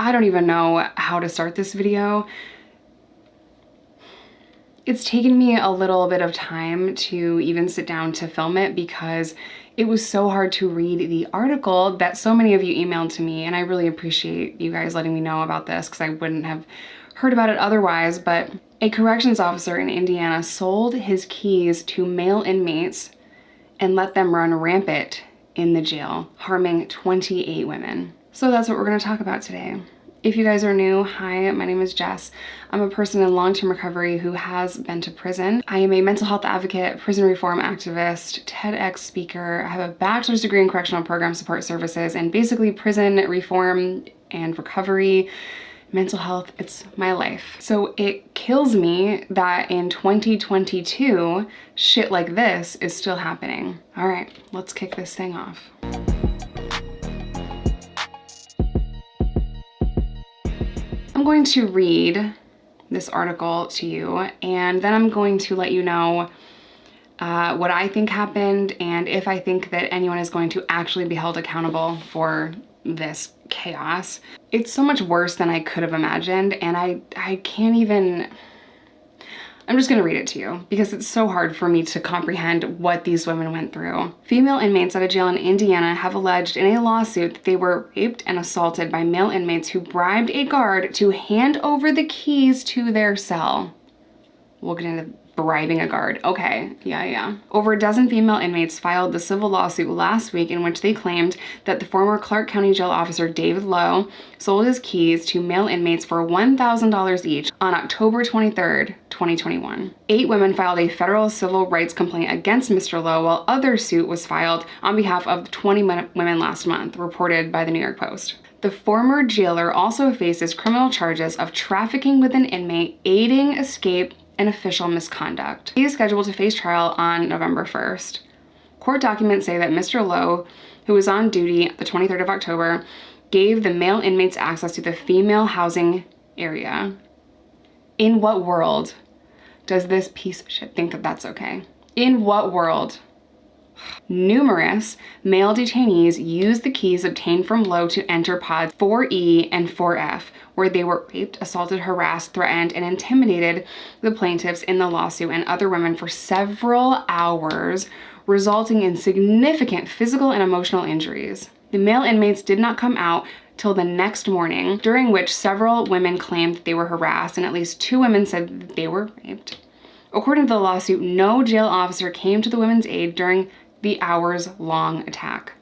I don't even know how to start this video. It's taken me a little bit of time to even sit down to film it because it was so hard to read the article that so many of you emailed to me, and I really appreciate you guys letting me know about this because I wouldn't have heard about it otherwise. But a corrections officer in Indiana sold his keys to male inmates and let them run rampant in the jail, harming 28 women. So that's what we're gonna talk about today. If you guys are new, hi, my name is Jess. I'm a person in long-term recovery who has been to prison. I am a mental health advocate, prison reform activist, TEDx speaker. I have a bachelor's degree in correctional program support services, and basically prison reform and recovery, mental health, it's my life. So it kills me that in 2022, shit like this is still happening. All right, let's kick this thing off. I'm going to read this article to you, and then I'm going to let you know what I think happened and if I think that anyone is going to actually be held accountable for this chaos. It's so much worse than I could have imagined, and I can't even... I'm just gonna read it to you because it's so hard for me to comprehend what these women went through. Female inmates at a jail in Indiana have alleged in a lawsuit that they were raped and assaulted by male inmates who bribed a guard to hand over the keys to their cell. We'll get into bribing a guard. Okay, yeah. Over a dozen female inmates filed the civil lawsuit last week in which they claimed that the former Clark County Jail officer David Lowe sold his keys to male inmates for $1,000 each on October 23rd, 2021. 8 women filed a federal civil rights complaint against Mr. Lowe, while other suit was filed on behalf of 20 women last month, reported by the New York Post. The former jailer also faces criminal charges of trafficking with an inmate, aiding escape, and official misconduct. He is scheduled to face trial on November 1st. Court documents say that Mr. Lowe, who was on duty the 23rd of October, gave the male inmates access to the female housing area. In what world does this piece of shit think that that's okay? In what world? Numerous male detainees used the keys obtained from Lowe to enter pods 4E and 4F, where they were raped, assaulted, harassed, threatened, and intimidated the plaintiffs in the lawsuit and other women for several hours, resulting in significant physical and emotional injuries. The male inmates did not come out till the next morning, during which several women claimed that they were harassed, and at least 2 women said that they were raped. According to the lawsuit, no jail officer came to the women's aid during the hours-long attack.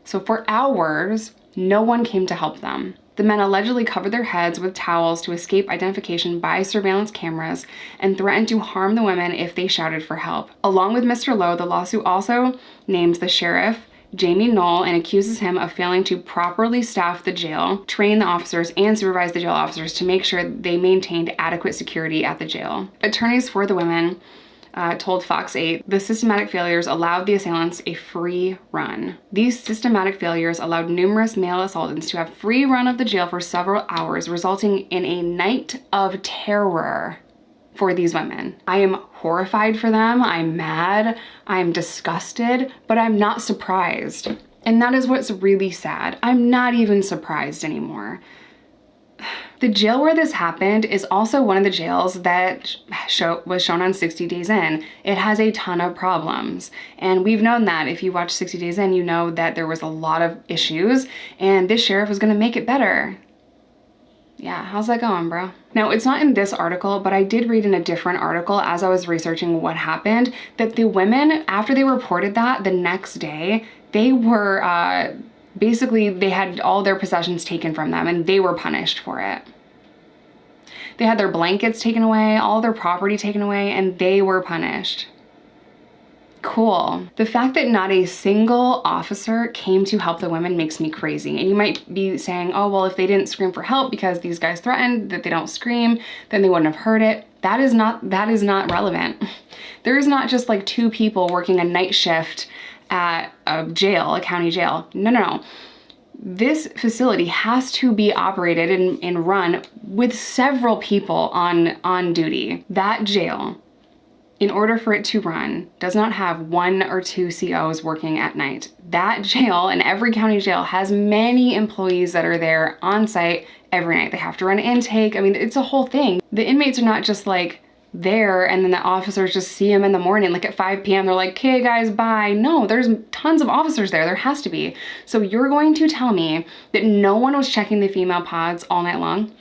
So for hours, no one came to help them. The men allegedly covered their heads with towels to escape identification by surveillance cameras and threatened to harm the women if they shouted for help. Along with Mr. Lowe, the lawsuit also names the sheriff, Jamie Knoll, and accuses him of failing to properly staff the jail, train the officers, and supervise the jail officers to make sure they maintained adequate security at the jail. Attorneys for the women told Fox 8 the systematic failures allowed the assailants a free run. These systematic failures allowed numerous male assailants to have free run of the jail for several hours, resulting in a night of terror for these women. I am horrified for them, I'm mad, I'm disgusted, but I'm not surprised. And that is what's really sad. I'm not even surprised anymore. The jail where this happened is also one of the jails that was shown on 60 Days In. It has a ton of problems. And we've known that. If you watch 60 Days In, you know that there was a lot of issues, and this sheriff was gonna make it better. Yeah, how's that going, bro? Now, it's not in this article, but I did read in a different article as I was researching what happened, that the women, after they reported that the next day, they were, basically, they had all their possessions taken from them and they were punished for it. They had their blankets taken away, all their property taken away, and they were punished. Cool. The fact that not a single officer came to help the women makes me crazy. And you might be saying, oh, well, if they didn't scream for help because these guys threatened that they don't scream, then they wouldn't have heard it. That is not relevant. There is not just like 2 people working a night shift at a jail, a county jail. No. This facility has to be operated and run with several people on duty. That jail in order for it to run, does not have 1 or 2 COs working at night. That jail, and every county jail, has many employees that are there on site every night. They have to run intake. I mean, it's a whole thing. The inmates are not just like there and then the officers just see them in the morning, like at 5 p.m. they're like, okay guys, bye. No, there's tons of officers there. There has to be. So you're going to tell me that no one was checking the female pods all night long?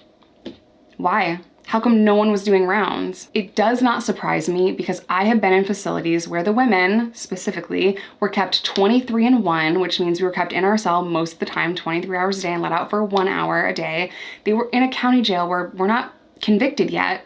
Why? How come no one was doing rounds? It does not surprise me because I have been in facilities where the women, specifically, were kept 23-1, which means we were kept in our cell most of the time, 23 hours a day, and let out for 1 hour a day. They were in a county jail where we're not convicted yet.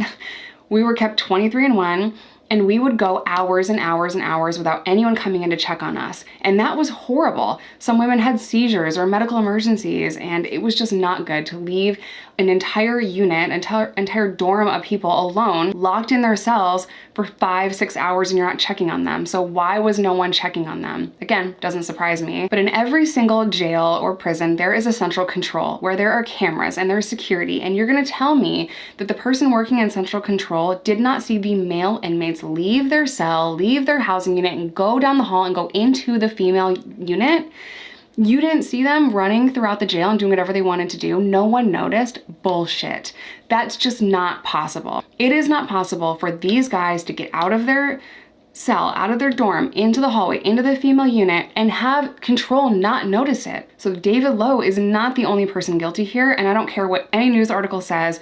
We were kept 23-1, and we would go hours and hours and hours without anyone coming in to check on us. And that was horrible. Some women had seizures or medical emergencies, and it was just not good to leave an entire unit, entire dorm of people alone, locked in their cells for 5-6 hours and you're not checking on them. So why was no one checking on them? Again, doesn't surprise me. But in every single jail or prison, there is a central control where there are cameras and there's security. And you're gonna tell me that the person working in central control did not see the male inmates leave their cell, leave their housing unit, and go down the hall and go into the female unit? You didn't see them running throughout the jail and doing whatever they wanted to do? No one noticed? Bullshit. That's just not possible. It is not possible for these guys to get out of their cell, out of their dorm, into the hallway, into the female unit, and have control not notice it. So David Lowe is not the only person guilty here, and I don't care what any news article says,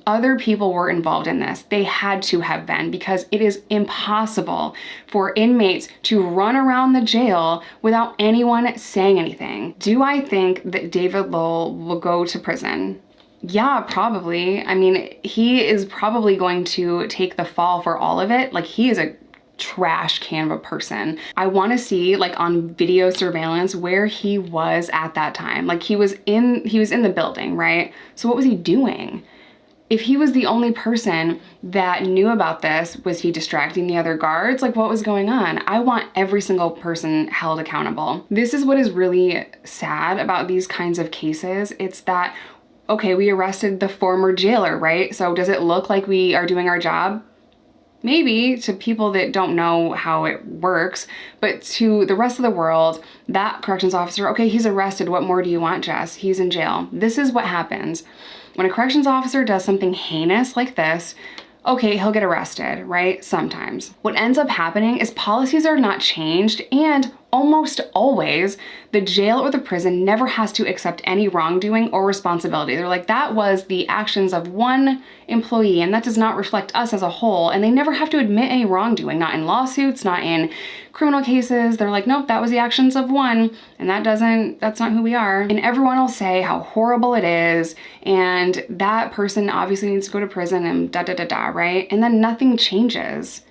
other people were involved in this. They had to have been, because it is impossible for inmates to run around the jail without anyone saying anything. Do I think that David Lowe will go to prison? Yeah, probably. I mean, he is probably going to take the fall for all of it. Like, he is a trash can of a person. I want to see, like, on video surveillance where he was at that time. Like, he was in the building, right? So what was he doing? If he was the only person that knew about this, was he distracting the other guards? Like, what was going on? I want every single person held accountable. This is what is really sad about these kinds of cases. It's that, okay, we arrested the former jailer, right? So does it look like we are doing our job? Maybe to people that don't know how it works, but to the rest of the world, that corrections officer, okay, he's arrested. What more do you want, Jess? He's in jail. This is what happens. When a corrections officer does something heinous like this, okay, he'll get arrested, right? Sometimes. What ends up happening is policies are not changed, and almost always the jail or the prison never has to accept any wrongdoing or responsibility. They're like, that was the actions of one employee and that does not reflect us as a whole. And they never have to admit any wrongdoing, not in lawsuits, not in criminal cases. They're like, nope, that was the actions of one, and that's not who we are. And everyone will say how horrible it is, and that person obviously needs to go to prison and da-da-da-da, right? And then nothing changes.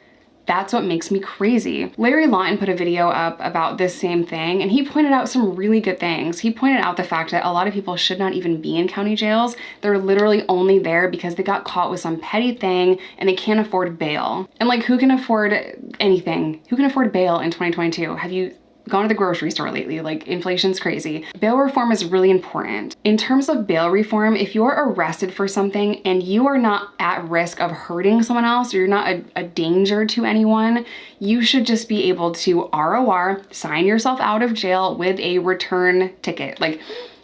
That's what makes me crazy. Larry Lawton put a video up about this same thing, and he pointed out some really good things. He pointed out the fact that a lot of people should not even be in county jails. They're literally only there because they got caught with some petty thing and they can't afford bail. And like, who can afford anything? Who can afford bail in 2022? Have you gone to the grocery store lately? Like, inflation's crazy. Bail reform is really important. In terms of bail reform, if you're arrested for something and you are not at risk of hurting someone else, or you're not a danger to anyone, you should just be able to ROR, sign yourself out of jail with a return ticket. Like,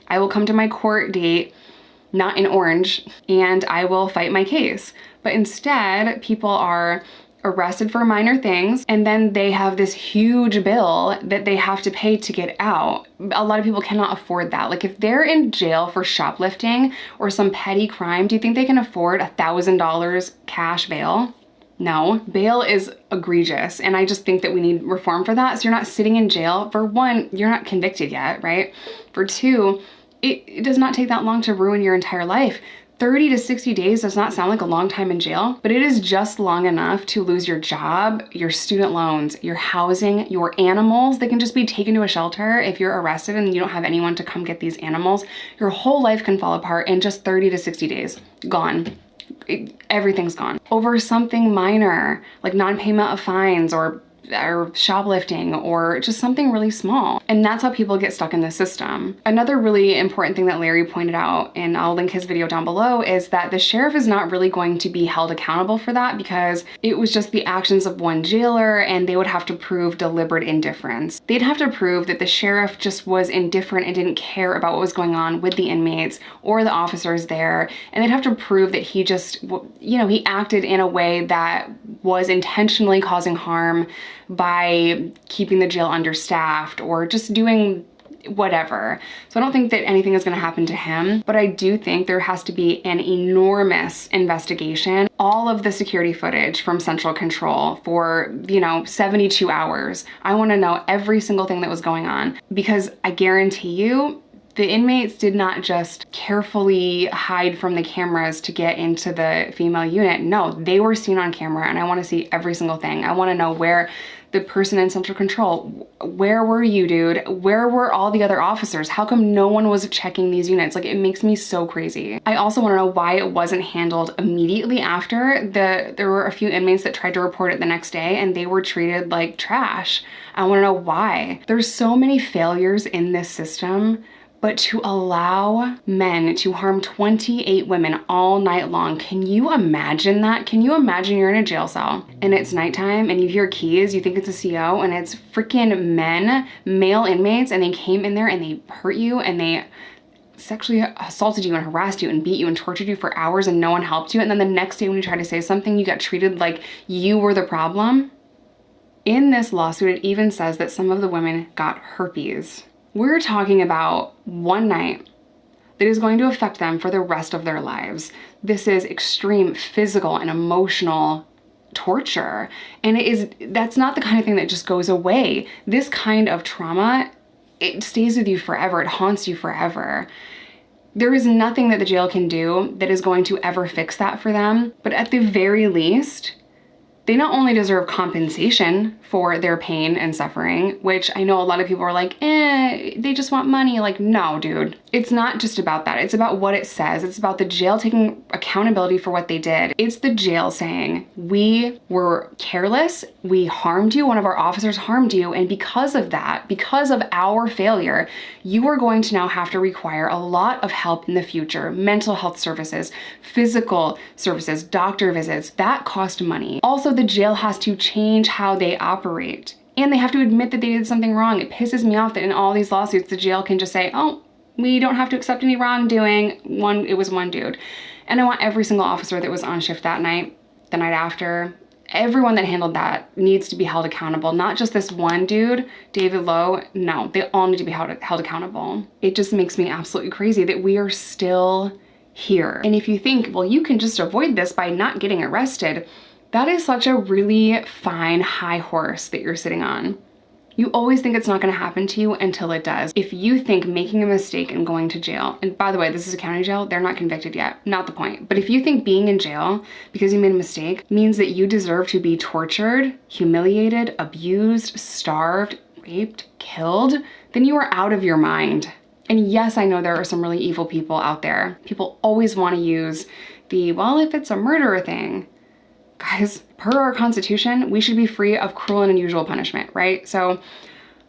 I will come to my court date not in orange and I will fight my case. But instead, people are arrested for minor things, and then they have this huge bill that they have to pay to get out. A lot of people cannot afford that. Like, if they're in jail for shoplifting or some petty crime, do you think they can afford $1,000 cash bail? No. Bail is egregious, and I just think that we need reform for that. So you're not sitting in jail. For one, you're not convicted yet, right? For two, it does not take that long to ruin your entire life. 30 to 60 days does not sound like a long time in jail, but it is just long enough to lose your job, your student loans, your housing, your animals. They can just be taken to a shelter if you're arrested and you don't have anyone to come get these animals. Your whole life can fall apart in just 30 to 60 days. Gone. Everything's gone. Over something minor, like non-payment of fines or or shoplifting or just something really small. And that's how people get stuck in the system. Another really important thing that Larry pointed out, and I'll link his video down below, is that the sheriff is not really going to be held accountable for that because it was just the actions of one jailer, and they would have to prove deliberate indifference. They'd have to prove that the sheriff just was indifferent and didn't care about what was going on with the inmates or the officers there, and they'd have to prove that he just, you know, he acted in a way that was intentionally causing harm by keeping the jail understaffed or just doing whatever. So I don't think that anything is going to happen to him, but I do think there has to be an enormous investigation. All of the security footage from Central Control for, you know, 72 hours. I want to know every single thing that was going on, because I guarantee you the inmates did not just carefully hide from the cameras to get into the female unit. No, they were seen on camera, and I want to see every single thing. I want to know where the person in Central Control, where were you, dude? Where were all the other officers? How come no one was checking these units? Like, it makes me so crazy. I also want to know why it wasn't handled immediately after. There were a few inmates that tried to report it the next day, and they were treated like trash. I want to know why. There's so many failures in this system. But to allow men to harm 28 women all night long, can you imagine that? Can you imagine you're in a jail cell and it's nighttime and you hear keys, you think it's a CO, and it's freaking men, male inmates, and they came in there and they hurt you and they sexually assaulted you and harassed you and beat you and tortured you for hours and no one helped you, and then the next day when you try to say something, you got treated like you were the problem? In this lawsuit, it even says that some of the women got herpes. We're talking about one night that is going to affect them for the rest of their lives. This is extreme physical and emotional torture. And that's not the kind of thing that just goes away. This kind of trauma, it stays with you forever. It haunts you forever. There is nothing that the jail can do that is going to ever fix that for them. But at the very least, they not only deserve compensation for their pain and suffering, which I know a lot of people are like, they just want money. Like, no, dude. It's not just about that. It's about what it says. It's about the jail taking accountability for what they did. It's the jail saying, we were careless, we harmed you, one of our officers harmed you, and because of that, because of our failure, you are going to now have to require a lot of help in the future. Mental health services, physical services, doctor visits, that cost money. Also, the jail has to change how they operate. And they have to admit that they did something wrong. It pisses me off that in all these lawsuits, the jail can just say, oh, we don't have to accept any wrongdoing. It was one dude. And I want every single officer that was on shift that night, the night after, everyone that handled that needs to be held accountable. Not just this one dude, David Lowe. No, they all need to be held accountable. It just makes me absolutely crazy that we are still here. And if you think, well, you can just avoid this by not getting arrested, that is such a really fine high horse that you're sitting on. You always think it's not going to happen to you until it does. If you think making a mistake and going to jail, and by the way, this is a county jail, they're not convicted yet, not the point. But if you think being in jail because you made a mistake means that you deserve to be tortured, humiliated, abused, starved, raped, killed, then you are out of your mind. And yes, I know there are some really evil people out there. People always want to use the, well, if it's a murder thing. Guys, per our Constitution, we should be free of cruel and unusual punishment, right? So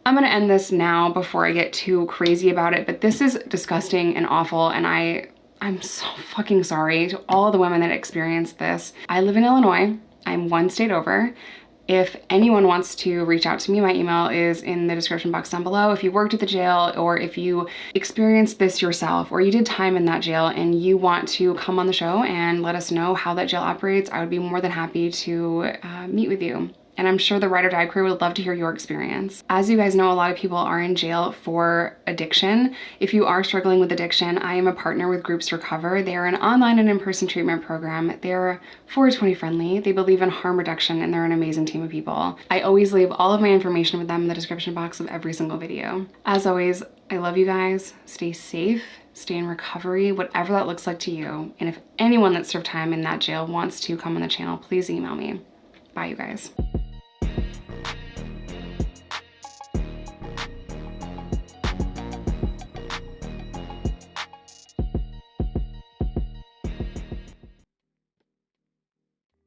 I'm gonna end this now before I get too crazy about it, but this is disgusting and awful, and I'm so fucking sorry to all the women that experienced this. I live in Illinois. I'm one state over. If anyone wants to reach out to me, my email is in the description box down below. If you worked at the jail, or if you experienced this yourself, or you did time in that jail and you want to come on the show and let us know how that jail operates, I would be more than happy to meet with you. And I'm sure the Ride or Die crew would love to hear your experience. As you guys know, a lot of people are in jail for addiction. If you are struggling with addiction, I am a partner with Groups Recover. They are an online and in-person treatment program. They're 420 friendly. They believe in harm reduction, and they're an amazing team of people. I always leave all of my information with them in the description box of every single video. As always, I love you guys. Stay safe, stay in recovery, whatever that looks like to you. And if anyone that served time in that jail wants to come on the channel, please email me. Bye, you guys.